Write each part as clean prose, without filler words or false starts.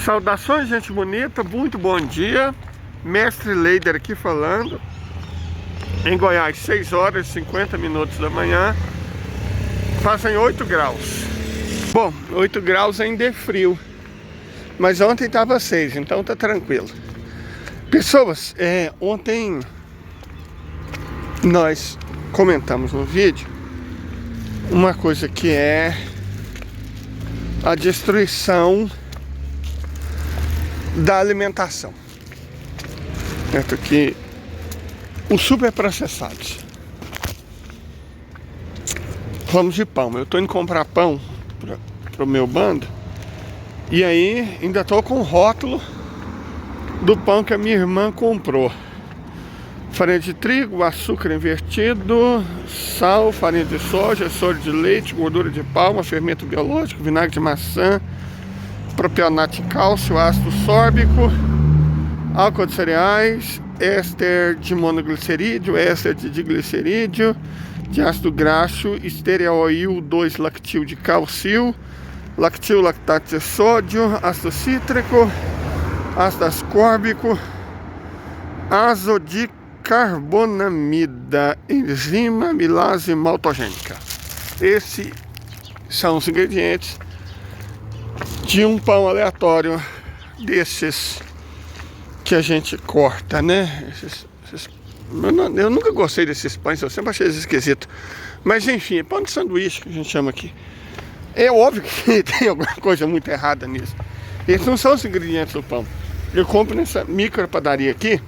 Saudações, gente bonita, muito bom dia. Mestre Leider aqui falando. Em Goiás, 6 horas e 50 minutos da manhã. Fazem 8 graus. Bom, 8 graus ainda é frio, mas ontem estava 6, então tá tranquilo. Pessoas, ontem nós comentamos no vídeo uma coisa que é a destruição da alimentação. Certo? Que os superprocessados. Vamos de pão. Eu tô indo comprar pão pro meu bando. E aí ainda tô com o rótulo do pão que a minha irmã comprou. Farinha de trigo, açúcar invertido, sal, farinha de soja, soro de leite, gordura de palma, fermento biológico, vinagre de maçã, propionato de cálcio, ácido sórbico, álcool de cereais, éster de monoglicerídeo, éster de diglicerídeo, de ácido graxo, estearoil 2-lactil de calcil, lactil lactato de sódio, ácido cítrico, ácido ascórbico, azodicarbonamida, enzima amilase maltogênica. Esses são os ingredientes de um pão aleatório desses que a gente corta, né? Eu nunca gostei desses pães, eu sempre achei eles esquisitos. Mas enfim, é pão de sanduíche que a gente chama aqui. É óbvio que tem alguma coisa muito errada nisso. Esses não são os ingredientes do pão. Eu compro nessa micro padaria aqui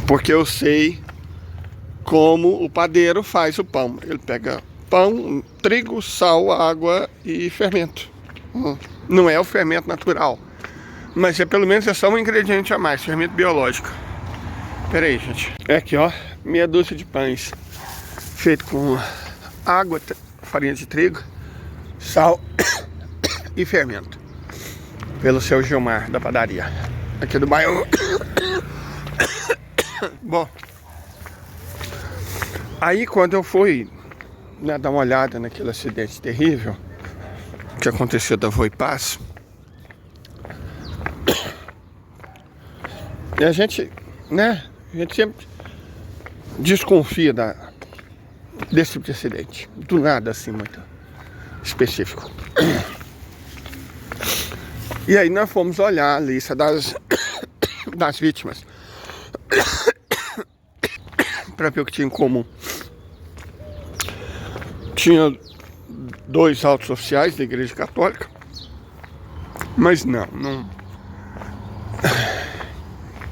porque eu sei como o padeiro faz o pão. Ele pega pão, trigo, sal, água e fermento. Não é o fermento natural, mas pelo menos é só um ingrediente a mais, fermento biológico. Pera aí, gente. É aqui, ó, meia dúzia de pães feito com água, farinha de trigo, sal e fermento, pelo seu Gilmar da padaria aqui do bairro. Bom, aí quando eu fui, né, dar uma olhada naquele acidente terrível que aconteceu da Voipaz, e a gente sempre desconfia desse tipo de acidente, do nada assim muito específico. E aí nós fomos olhar a lista das vítimas para ver o que tinha em comum. Tinha 2 altos oficiais da Igreja Católica, mas não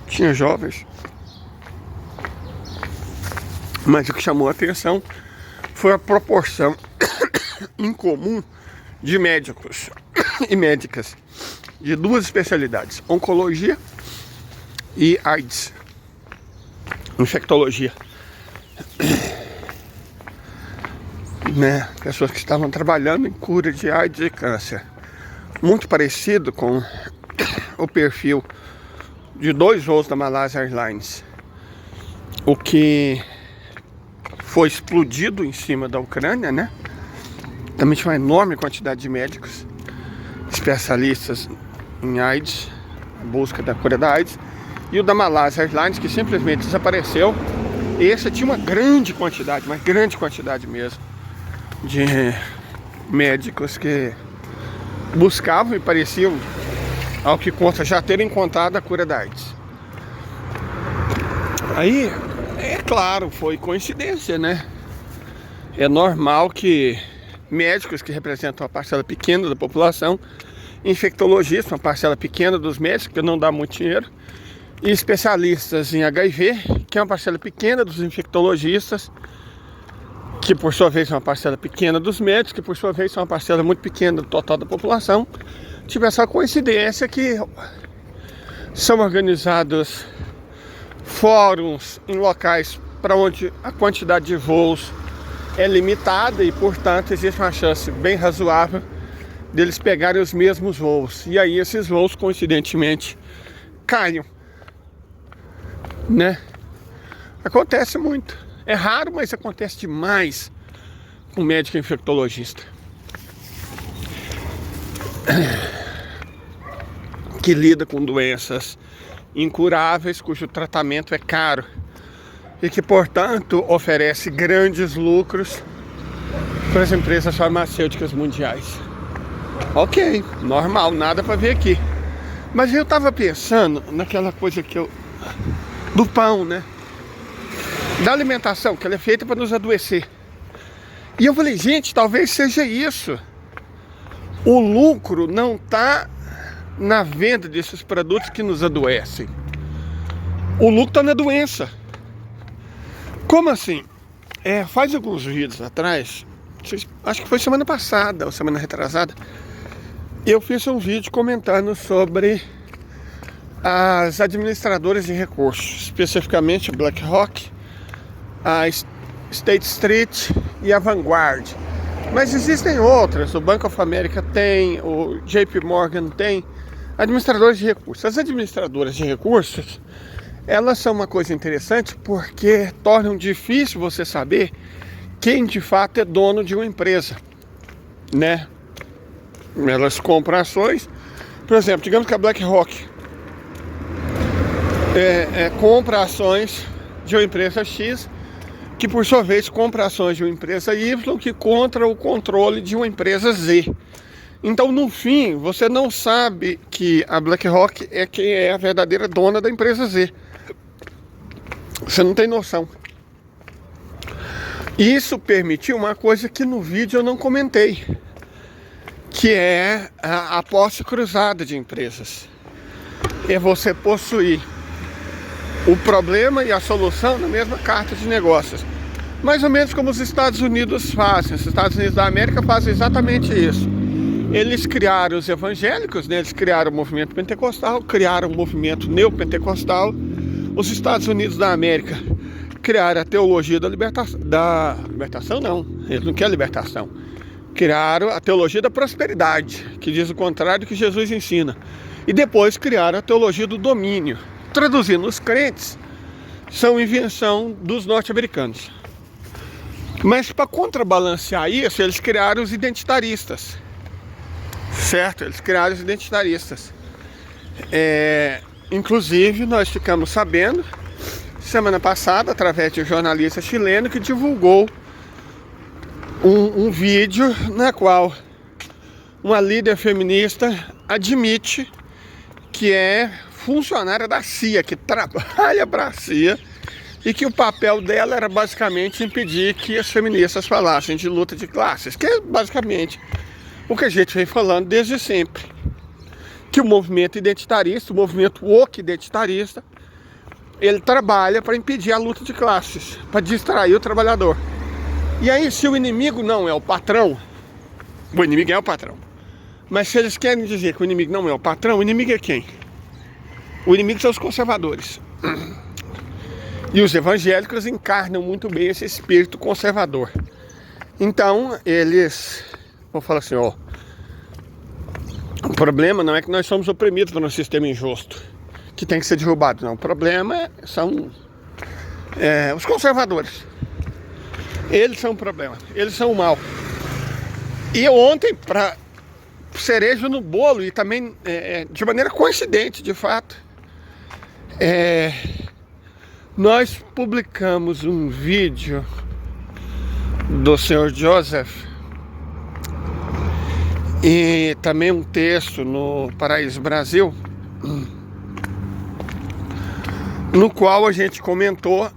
tinha jovens. Mas o que chamou a atenção foi a proporção incomum de médicos e médicas de 2 especialidades: oncologia e AIDS, infectologia, né? Pessoas que estavam trabalhando em cura de AIDS e câncer, muito parecido com o perfil de 2 voos da Malaysia Airlines, o que foi explodido em cima da Ucrânia, né? Também tinha uma enorme quantidade de médicos especialistas em AIDS, em busca da cura da AIDS, e o da Malaysia Airlines, que simplesmente desapareceu. Esse tinha uma grande quantidade mesmo, de médicos que buscavam e pareciam, ao que consta, já terem encontrado a cura da AIDS. Aí, é claro, foi coincidência, né? É normal que médicos, que representam uma parcela pequena da população, infectologistas, uma parcela pequena dos médicos, que não dá muito dinheiro, e especialistas em HIV, que é uma parcela pequena dos infectologistas, que por sua vez é uma parcela pequena dos médicos, que por sua vez é uma parcela muito pequena do total da população. Tive essa coincidência que são organizados fóruns em locais para onde a quantidade de voos é limitada e, portanto, existe uma chance bem razoável deles pegarem os mesmos voos. E aí esses voos, coincidentemente, caiam, né? Acontece muito. É raro, mas acontece demais com médico infectologista que lida com doenças incuráveis, cujo tratamento é caro e que, portanto, oferece grandes lucros para as empresas farmacêuticas mundiais. Ok, normal, nada para ver aqui. Mas eu estava pensando naquela coisa do pão, né? Da alimentação, que ela é feita para nos adoecer. E eu falei, gente, talvez seja isso. O lucro não está na venda desses produtos que nos adoecem. O lucro está na doença. Como assim? Faz alguns vídeos atrás, acho que foi semana passada ou semana retrasada, eu fiz um vídeo comentando sobre as administradoras de recursos, especificamente a BlackRock, a State Street e a Vanguard. Mas existem outras, o Bank of America tem, o JP Morgan tem, administradores de recursos. As administradoras de recursos, elas são uma coisa interessante porque tornam difícil você saber quem de fato é dono de uma empresa, né? Elas compram ações, por exemplo, digamos que a BlackRock compra ações de uma empresa X, que por sua vez compra ações de uma empresa Y, que contra o controle de uma empresa Z. Então, no fim, você não sabe que a BlackRock é quem é a verdadeira dona da empresa Z. Você não tem noção. Isso permitiu uma coisa que no vídeo eu não comentei, que é a posse cruzada de empresas. É você possuir o problema e a solução na mesma carta de negócios. Mais ou menos como os Estados Unidos fazem. Os Estados Unidos da América fazem exatamente isso. Eles criaram os evangélicos, né? Eles criaram o movimento pentecostal, criaram o movimento neopentecostal. Os Estados Unidos da América criaram a teologia da libertação não, eles não querem libertação. Criaram a teologia da prosperidade, que diz o contrário do que Jesus ensina. E depois criaram a teologia do domínio. Traduzindo, os crentes são invenção dos norte-americanos. Mas para contrabalancear isso, eles criaram os identitaristas. Certo? Eles criaram os identitaristas. Inclusive, nós ficamos sabendo, semana passada, através de um jornalista chileno que divulgou um vídeo na qual uma líder feminista admite que é funcionária da CIA, que trabalha para a CIA, e que o papel dela era basicamente impedir que as feministas falassem de luta de classes, que é basicamente o que a gente vem falando desde sempre. Que o movimento identitarista, o movimento woke identitarista, ele trabalha para impedir a luta de classes, para distrair o trabalhador. E aí, se o inimigo não é o patrão, o inimigo é o patrão. Mas se eles querem dizer que o inimigo não é o patrão, o inimigo é quem? O inimigo são os conservadores. E os evangélicos encarnam muito bem esse espírito conservador. Então, eles vão falar assim, ó, o problema não é que nós somos oprimidos por um sistema injusto, que tem que ser derrubado, não. O problema são os conservadores. Eles são o problema, eles são o mal. E eu ontem, para cereja no bolo, e também de maneira coincidente, de fato, nós publicamos um vídeo do Sr. Joseph e também um texto no Paraíso Brasil, no qual a gente comentou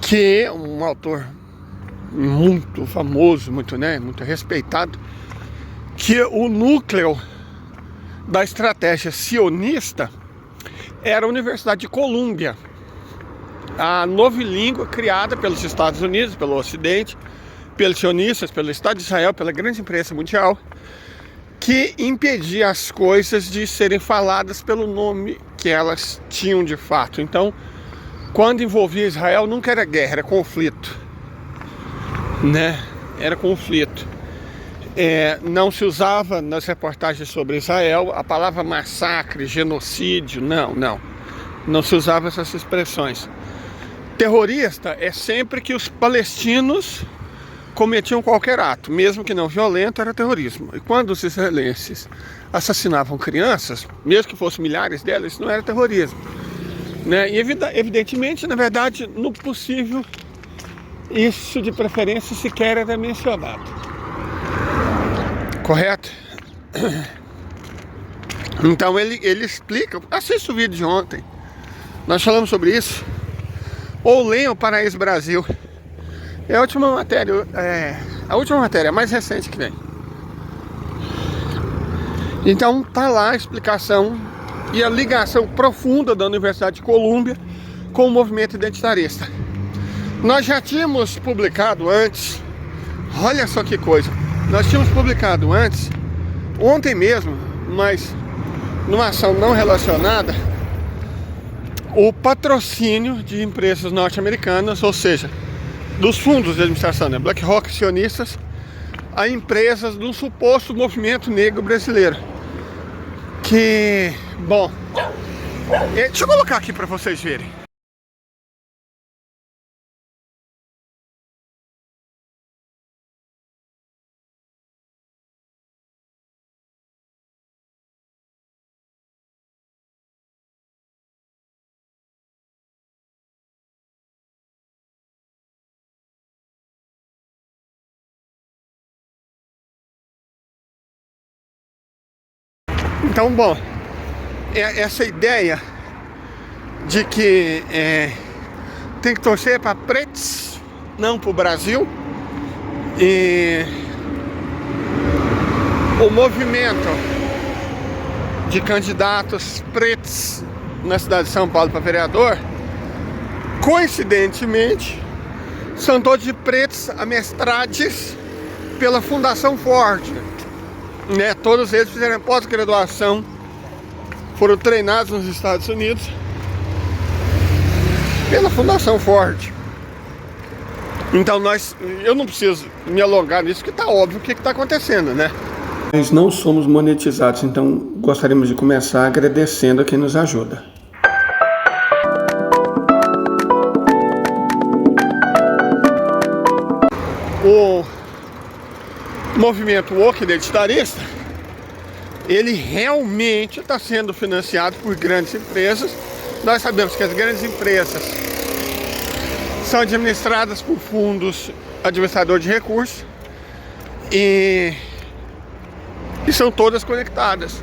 que um autor muito famoso, muito respeitado, que o núcleo da estratégia sionista era a Universidade de Colômbia, a novilíngua criada pelos Estados Unidos, pelo Ocidente, pelos sionistas, pelo Estado de Israel, pela grande imprensa mundial, que impedia as coisas de serem faladas pelo nome que elas tinham de fato. Então, quando envolvia Israel, nunca era guerra, era conflito, né? Era conflito. Não se usava nas reportagens sobre Israel a palavra massacre, genocídio, não se usava essas expressões. Terrorista é sempre que os palestinos cometiam qualquer ato, mesmo que não violento, era terrorismo. E quando os israelenses assassinavam crianças, mesmo que fossem milhares delas, isso não era terrorismo, né? E evidentemente, na verdade, no possível, isso de preferência sequer era mencionado. Correto? Então ele explica, assista o vídeo de ontem, nós falamos sobre isso, ou leiam o Paraíso Brasil. É a última matéria, a mais recente que vem. Então tá lá a explicação e a ligação profunda da Universidade de Colômbia com o movimento identitarista. Nós já tínhamos publicado antes, olha só que coisa, nós tínhamos publicado antes, ontem mesmo, mas numa ação não relacionada, o patrocínio de empresas norte-americanas, ou seja, dos fundos de administração, né, BlackRock, acionistas, a empresas do suposto movimento negro brasileiro. Que, bom, deixa eu colocar aqui para vocês verem. Então, bom, essa ideia de que tem que torcer para pretos, não para o Brasil, e o movimento de candidatos pretos na cidade de São Paulo para vereador, coincidentemente, são todos de pretos amestrados pela Fundação Ford, né? Todos eles fizeram pós-graduação, foram treinados nos Estados Unidos pela Fundação Ford. Então eu não preciso me alongar nisso, porque está óbvio o que está acontecendo, né? Nós não somos monetizados, então gostaríamos de começar agradecendo a quem nos ajuda. O movimento woke identitarista, ele realmente está sendo financiado por grandes empresas. Nós sabemos que as grandes empresas são administradas por fundos administradores de recursos e são todas conectadas.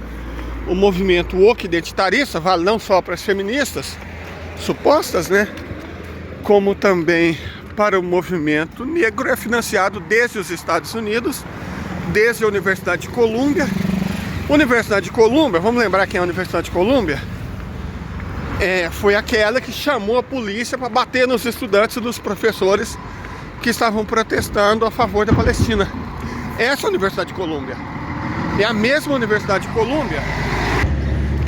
O movimento woke identitarista vale não só para as feministas supostas, né, como também para o movimento negro, é financiado desde os Estados Unidos, desde a Universidade de Colômbia. Universidade de Colômbia, vamos lembrar quem é a Universidade de Colômbia? Foi aquela que chamou a polícia para bater nos estudantes e nos professores que estavam protestando a favor da Palestina. Essa é a Universidade de Colômbia. É a mesma Universidade de Colômbia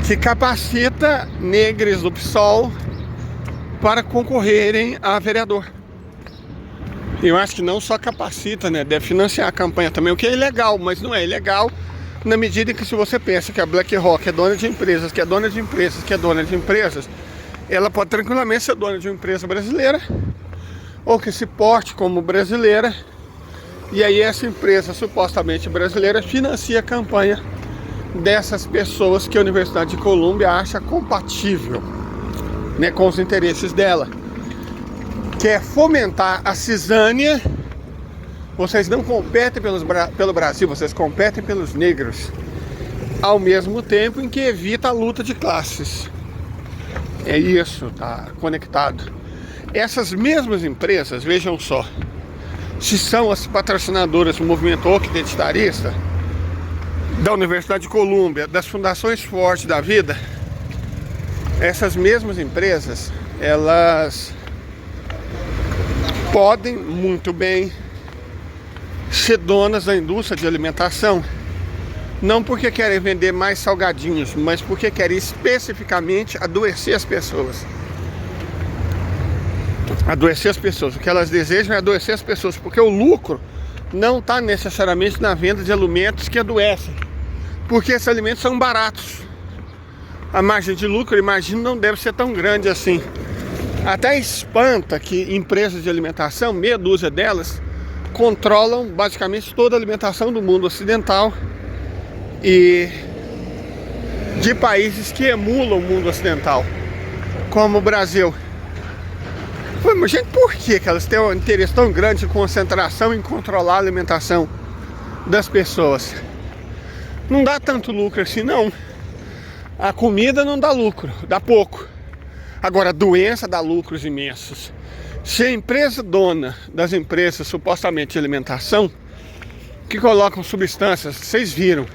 que capacita negros do PSOL para concorrerem a vereador. Eu acho que não só capacita, né? Deve financiar a campanha também, o que é ilegal, mas não é ilegal na medida em que, se você pensa que a BlackRock é dona de empresas, que é dona de empresas, que é dona de empresas, ela pode tranquilamente ser dona de uma empresa brasileira, ou que se porte como brasileira, e aí essa empresa supostamente brasileira financia a campanha dessas pessoas que a Universidade de Colômbia acha compatível, né, com os interesses dela. Quer fomentar a cisânia. Vocês não competem pelo Brasil, vocês competem pelos negros, ao mesmo tempo em que evita a luta de classes. É isso, tá conectado. Essas mesmas empresas, vejam só, se são as patrocinadoras do movimento woke identitarista, da Universidade de Colômbia, das fundações fortes da vida, essas mesmas empresas, elas podem muito bem ser donas da indústria de alimentação, não porque querem vender mais salgadinhos, mas porque querem especificamente adoecer as pessoas. Adoecer as pessoas. O que elas desejam é adoecer as pessoas, porque o lucro não está necessariamente na venda de alimentos que adoecem, porque esses alimentos são baratos. A margem de lucro, imagino, não deve ser tão grande assim. Até espanta que empresas de alimentação, meia dúzia delas, controlam basicamente toda a alimentação do mundo ocidental e de países que emulam o mundo ocidental, como o Brasil. Mas, gente, por que elas têm um interesse tão grande de concentração em controlar a alimentação das pessoas? Não dá tanto lucro assim, não. A comida não dá lucro, dá pouco. Agora, a doença dá lucros imensos. Se a empresa dona das empresas supostamente de alimentação, que colocam substâncias, vocês viram,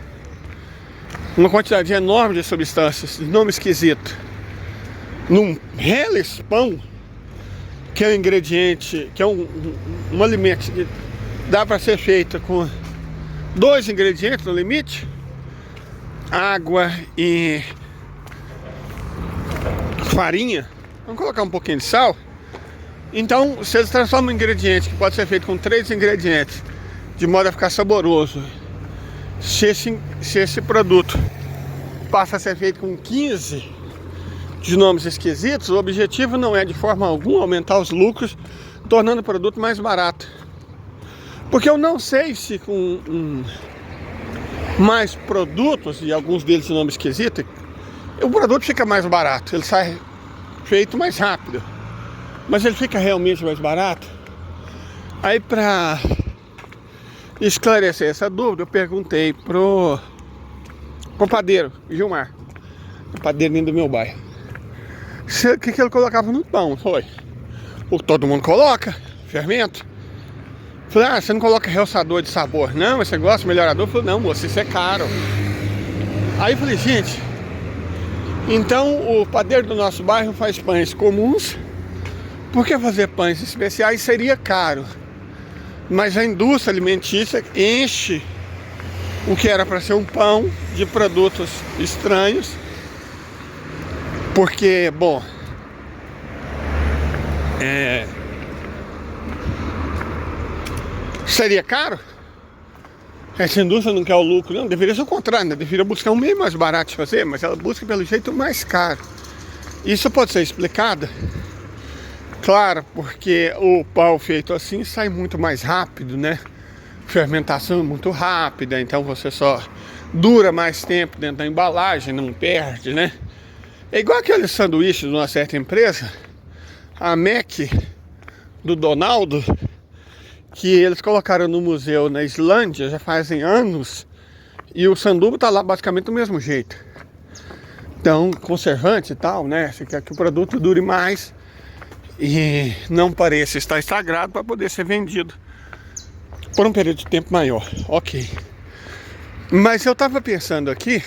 uma quantidade enorme de substâncias, de nome esquisito, num Helles pão, que é um ingrediente, que é um alimento que dá para ser feito com 2 ingredientes no limite, água e farinha, vamos colocar um pouquinho de sal. Então, se eles transformam um ingrediente que pode ser feito com 3 ingredientes, de modo a ficar saboroso, se esse produto passa a ser feito com 15 de nomes esquisitos, o objetivo não é de forma alguma aumentar os lucros, tornando o produto mais barato. Porque eu não sei se com mais produtos, e alguns deles de nome esquisito, o produto fica mais barato, ele sai feito mais rápido. Mas ele fica realmente mais barato? Aí, para esclarecer essa dúvida, eu perguntei pro padeiro, Gilmar, o padeirinho do meu bairro, o que ele colocava no pão. Foi o que todo mundo coloca, fermento. Falei, você não coloca realçador de sabor? Não, esse negócio, melhorador. Falei, não, moço, isso é caro. Aí eu falei, gente, então o padeiro do nosso bairro faz pães comuns, por que fazer pães especiais seria caro? Mas a indústria alimentícia enche o que era para ser um pão de produtos estranhos, porque, bom, seria caro? Essa indústria não quer o lucro, não. Deveria ser o contrário, né? Deveria buscar um meio mais barato de fazer, mas ela busca pelo jeito mais caro. Isso pode ser explicado, claro, porque o pão feito assim sai muito mais rápido, né? Fermentação é muito rápida, então você só dura mais tempo dentro da embalagem, não perde, né? É igual aquele sanduíche de uma certa empresa, a Mac do Donaldo, que eles colocaram no museu na Islândia já fazem anos, e o sanduba tá lá basicamente do mesmo jeito. Então, conservante e tal, né? Você quer que o produto dure mais e não pareça estar estragado para poder ser vendido por um período de tempo maior. Ok. Mas eu estava pensando aqui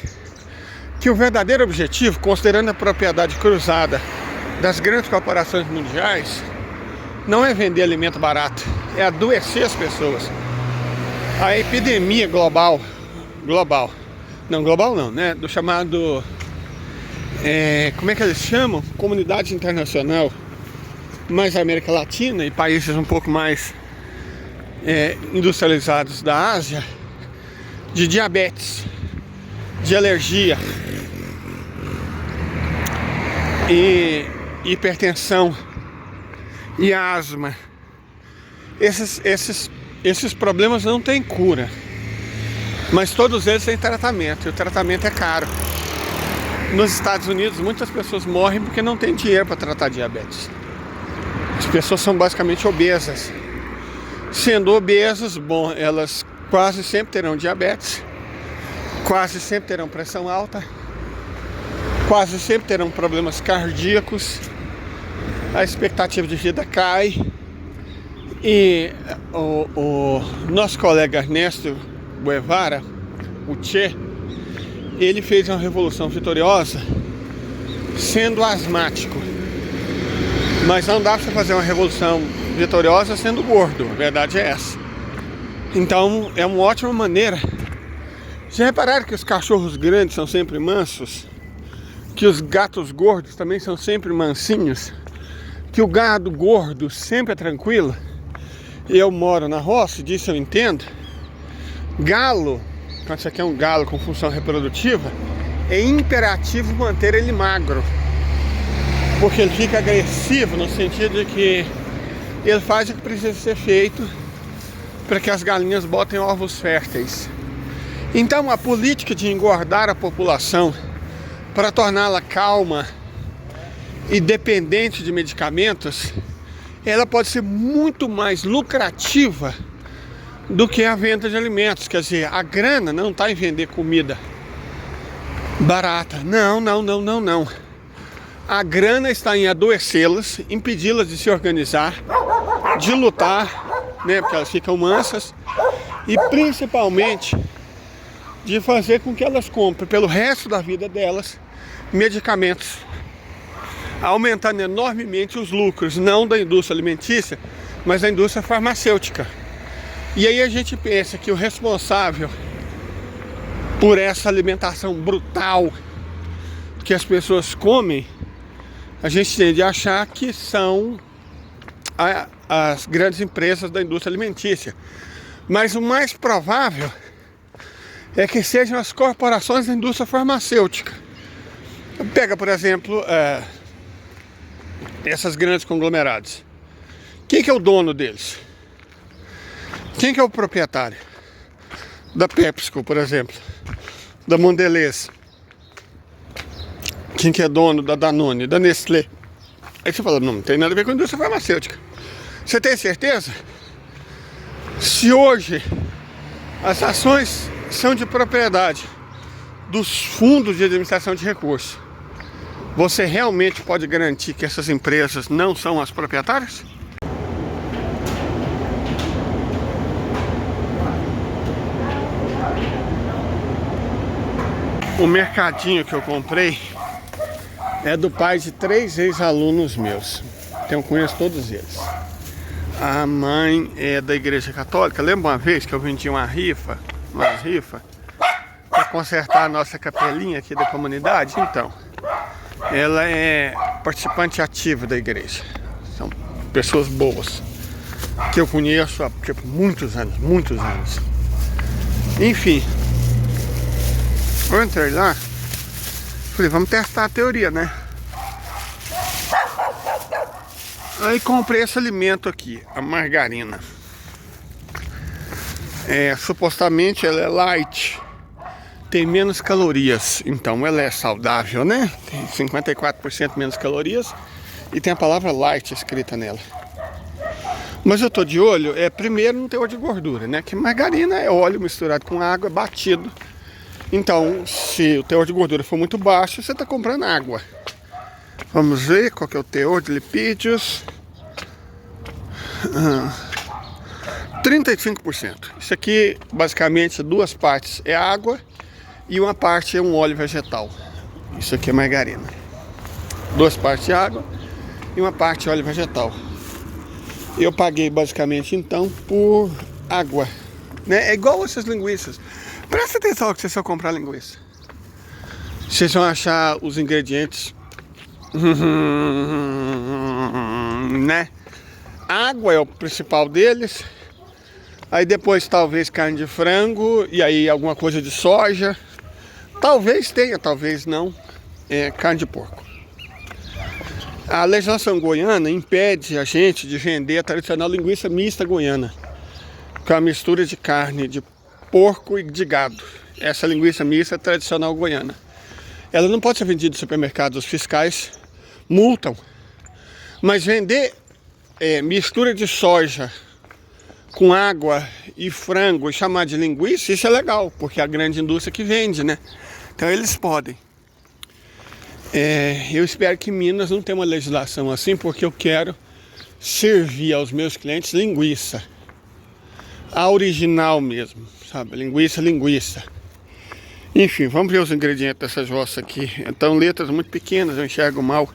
que o verdadeiro objetivo, considerando a propriedade cruzada das grandes corporações mundiais, não é vender alimento barato, é adoecer as pessoas. A epidemia global, né? Do chamado, como é que eles chamam? Comunidade internacional, mais América Latina e países um pouco mais industrializados da Ásia, de diabetes, de alergia e hipertensão e asma. Esses problemas não têm cura, mas todos eles têm tratamento, e o tratamento é caro. Nos Estados Unidos, muitas pessoas morrem porque não tem dinheiro para tratar diabetes. As pessoas são basicamente obesas. Sendo obesas, bom, elas quase sempre terão diabetes, quase sempre terão pressão alta, quase sempre terão problemas cardíacos, a expectativa de vida cai. E o nosso colega Ernesto Guevara, o Che, ele fez uma revolução vitoriosa sendo asmático. Mas não dá para fazer uma revolução vitoriosa sendo gordo, a verdade é essa. Então é uma ótima maneira. Já repararam que os cachorros grandes são sempre mansos? Que os gatos gordos também são sempre mansinhos? Que o gado gordo sempre é tranquilo? Eu moro na roça, disso eu entendo. Galo, quando você quer um galo com função reprodutiva, é imperativo manter ele magro. porque ele fica agressivo no sentido de que ele faz o que precisa ser feito para que as galinhas botem ovos férteis. Então a política de engordar a população para torná-la calma e dependente de medicamentos, ela pode ser muito mais lucrativa do que a venda de alimentos. Quer dizer, a grana não está em vender comida barata. Não. A grana está em adoecê-las, impedi-las de se organizar, de lutar, né, porque elas ficam mansas, e principalmente de fazer com que elas comprem pelo resto da vida delas medicamentos, aumentando enormemente os lucros, não da indústria alimentícia, mas da indústria farmacêutica. E aí a gente pensa que o responsável por essa alimentação brutal que as pessoas comem, a gente tende a achar que são as grandes empresas da indústria alimentícia. Mas o mais provável é que sejam as corporações da indústria farmacêutica. Pega, por exemplo, essas grandes conglomerados. Quem que é o dono deles? Quem que é o proprietário? Da PepsiCo, por exemplo. Da Mondelez. Quem que é dono da Danone, da Nestlé? Aí você fala, não tem nada a ver com a indústria farmacêutica. Você tem certeza? Se hoje as ações são de propriedade dos fundos de administração de recursos, você realmente pode garantir que essas empresas não são as proprietárias? O mercadinho que eu comprei é do pai de 3 ex-alunos meus. Eu conheço todos eles. A mãe é da Igreja Católica. Lembra uma vez que eu vendi umas rifas para consertar a nossa capelinha aqui da comunidade? Então, ela é participante ativa da igreja. São pessoas boas que eu conheço há muitos anos. Enfim, eu entrei lá, falei, vamos testar a teoria, né? Aí comprei esse alimento aqui, a margarina. Supostamente ela é light, tem menos calorias, então ela é saudável, né? Tem 54% menos calorias e tem a palavra light escrita nela. Mas eu tô de olho, primeiro no teor de gordura, né? Que margarina é óleo misturado com água, batido. Então, se o teor de gordura for muito baixo, você está comprando água. Vamos ver qual que é o teor de lipídios. 35%. Isso aqui, basicamente, 2 partes é água e uma parte é um óleo vegetal. Isso aqui é margarina. 2 partes água e uma parte óleo vegetal. Eu paguei, basicamente, então, por água, né? É igual essas linguiças. Presta atenção que vocês vão comprar linguiça. Vocês vão achar os ingredientes, né? Água é o principal deles. Aí depois talvez carne de frango. E aí alguma coisa de soja. Talvez tenha, talvez não. Carne de porco. A legislação goiana impede a gente de vender a tradicional linguiça mista goiana, com a mistura de carne de porco e de gado. Essa linguiça mista tradicional goiana, ela não pode ser vendida em supermercados. Os fiscais multam. Mas vender mistura de soja com água e frango e chamar de linguiça, isso é legal, porque é a grande indústria que vende, né? Então eles podem. Eu espero que Minas não tenha uma legislação assim, porque eu quero servir aos meus clientes linguiça, a original mesmo, sabe? Linguiça. Enfim, vamos ver os ingredientes dessa jossa aqui. Então, letras muito pequenas, eu enxergo mal.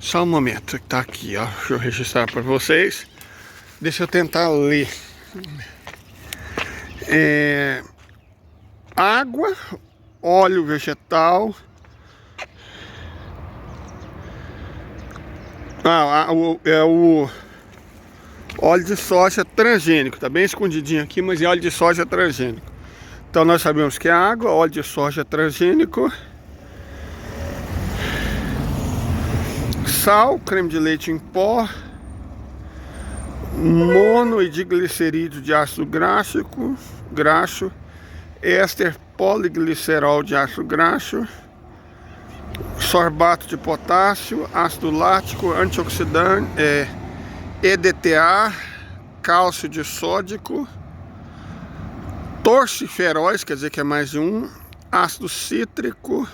Só um momento, tá aqui, ó. Deixa eu registrar para vocês. Deixa eu tentar ler. Água, óleo vegetal. O óleo de soja transgênico. Tá bem escondidinho aqui, mas é óleo de soja transgênico. Então nós sabemos que é água, óleo de soja transgênico, sal, creme de leite em pó, mono e diglicerídeo de ácido graxo, éster poliglicerol de ácido graxo, sorbato de potássio, ácido lático, antioxidante, EDTA, cálcio disódico, torciferóis, quer dizer que é mais de um, ácido cítrico,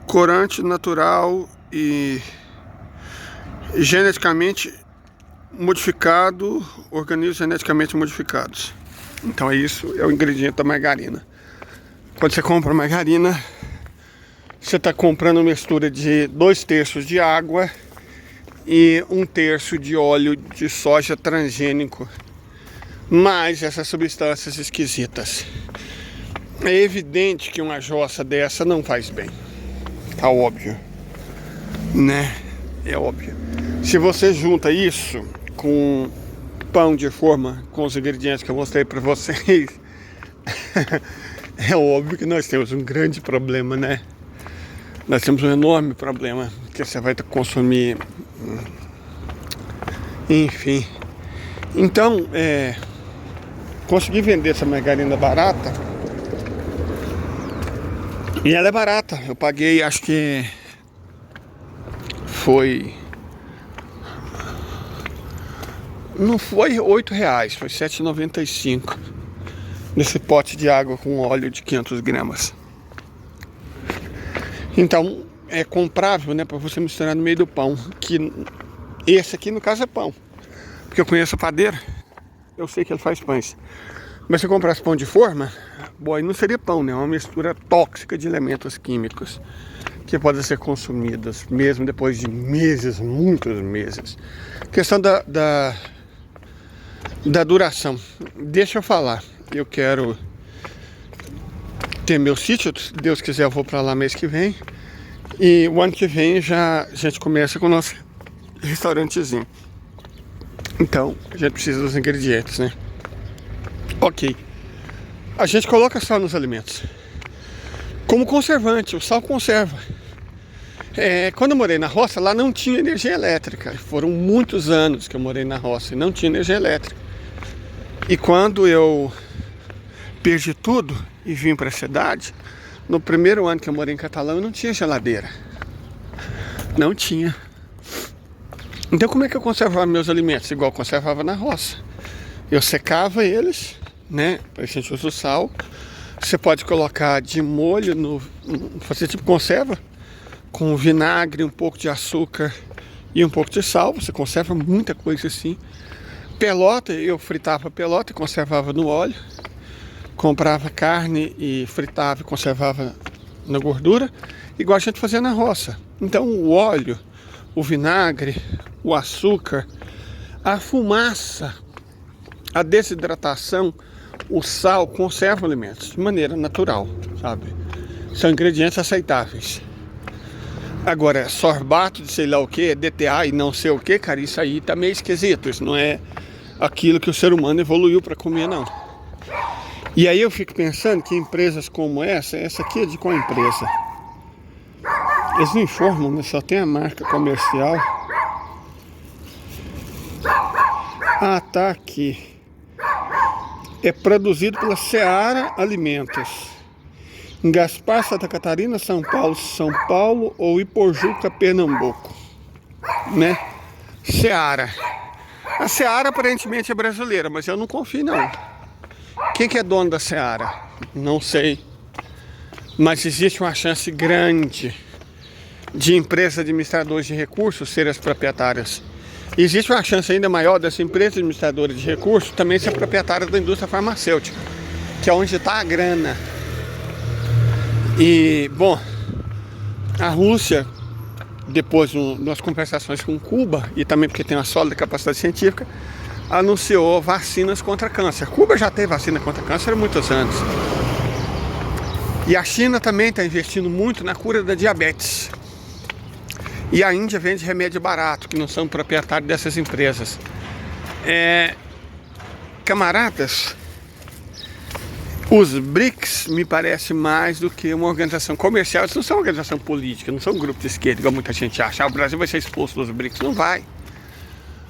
corante natural e geneticamente modificado, organismos geneticamente modificados. Então isso é o ingrediente da margarina. Quando você compra margarina, você está comprando uma mistura de 2/3 de água e 1/3 de óleo de soja transgênico, mais essas substâncias esquisitas. É evidente que uma jossa dessa não faz bem. Tá óbvio, né? É óbvio. Se você junta isso com pão de forma, com os ingredientes que eu mostrei para vocês, é óbvio que nós temos um grande problema, né? Nós temos um enorme problema, que você vai ter que consumir, enfim. Então, consegui vender essa margarina barata. E ela é barata. Eu paguei, acho que foi... Não foi R$8, foi R$7,95 nesse pote de água com óleo de 500 gramas. Então é comprável, né, para você misturar no meio do pão. Que esse aqui no caso é pão, porque eu conheço a padeira, eu sei que ele faz pães. Mas se eu comprasse pão de forma, bom, aí não seria pão, né? É uma mistura tóxica de elementos químicos que podem ser consumidos mesmo depois de meses, muitos meses. Questão da duração. Deixa eu falar. Eu quero ter meu sítio, se Deus quiser eu vou para lá mês que vem. E o ano que vem já a gente começa com o nosso restaurantezinho. Então a gente precisa dos ingredientes, né? Ok. A gente coloca sal nos alimentos como conservante. O sal conserva. Quando eu morei na roça, lá não tinha energia elétrica. Foram muitos anos que eu morei na roça e não tinha energia elétrica. E quando eu perdi tudo e vim para a cidade, no primeiro ano que eu morei em Catalão, eu não tinha geladeira. Não tinha. Então como é que eu conservava meus alimentos? Igual eu conservava na roça. Eu secava eles, né? A gente usa o sal. Você pode colocar de molho, fazer tipo conserva, com vinagre, um pouco de açúcar e um pouco de sal. Você conserva muita coisa assim. Pelota, eu fritava pelota e conservava no óleo. Comprava carne e fritava e conservava na gordura, igual a gente fazia na roça. Então o óleo, o vinagre, o açúcar, a fumaça, a desidratação, o sal conservam alimentos de maneira natural, sabe? São ingredientes aceitáveis. Agora, sorbato de sei lá o que, DTA e não sei o que, cara, isso aí tá meio esquisito. Isso não é aquilo que o ser humano evoluiu para comer, não. E aí eu fico pensando que empresas como essa aqui é de qual empresa? Eles não informam, mas só tem a marca comercial. Ah, tá aqui. É produzido pela Seara Alimentos, em Gaspar, Santa Catarina, São Paulo ou Ipojuca, Pernambuco, né? Seara. A Seara aparentemente é brasileira, mas eu não confio não. Quem que é dono da Seara? Não sei. Mas existe uma chance grande de empresas administradoras de recursos serem as proprietárias. Existe uma chance ainda maior dessa empresa administradora de recursos também ser proprietária da indústria farmacêutica, que é onde está a grana. E, bom, a Rússia, depois das conversações com Cuba, e também porque tem uma sólida capacidade científica, anunciou vacinas contra câncer. Cuba já tem vacina contra câncer há muitos anos. E a China também está investindo muito na cura da diabetes. E a Índia vende remédio barato, que não são proprietários dessas empresas. Camaradas, Os BRICS me parece mais do que uma organização comercial. Eles não são uma organização política, não são um grupo de esquerda, igual muita gente acha. O Brasil vai ser expulso dos BRICS. Não vai.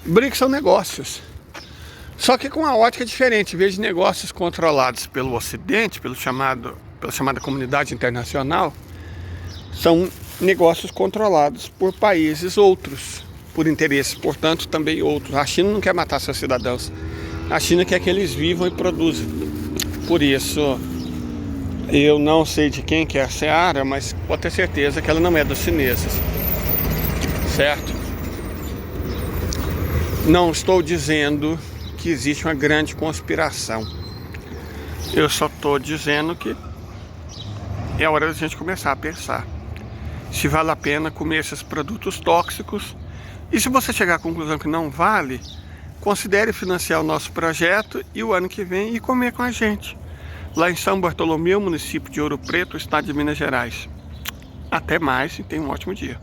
BRICS são negócios. Só que com uma ótica diferente. Em vez de negócios controlados pelo Ocidente, pela chamada comunidade internacional, são negócios controlados por países outros, por interesses, portanto, também outros. A China não quer matar seus cidadãos. A China quer que eles vivam e produzam. Por isso, eu não sei de quem que é a Seara, mas pode ter certeza que ela não é dos chineses. Certo? Não estou dizendo que existe uma grande conspiração. Eu só estou dizendo que é hora da gente começar a pensar se vale a pena comer esses produtos tóxicos. E se você chegar à conclusão que não vale, considere financiar o nosso projeto e o ano que vem ir comer com a gente, lá em São Bartolomeu, município de Ouro Preto, estado de Minas Gerais. Até mais e tenha um ótimo dia.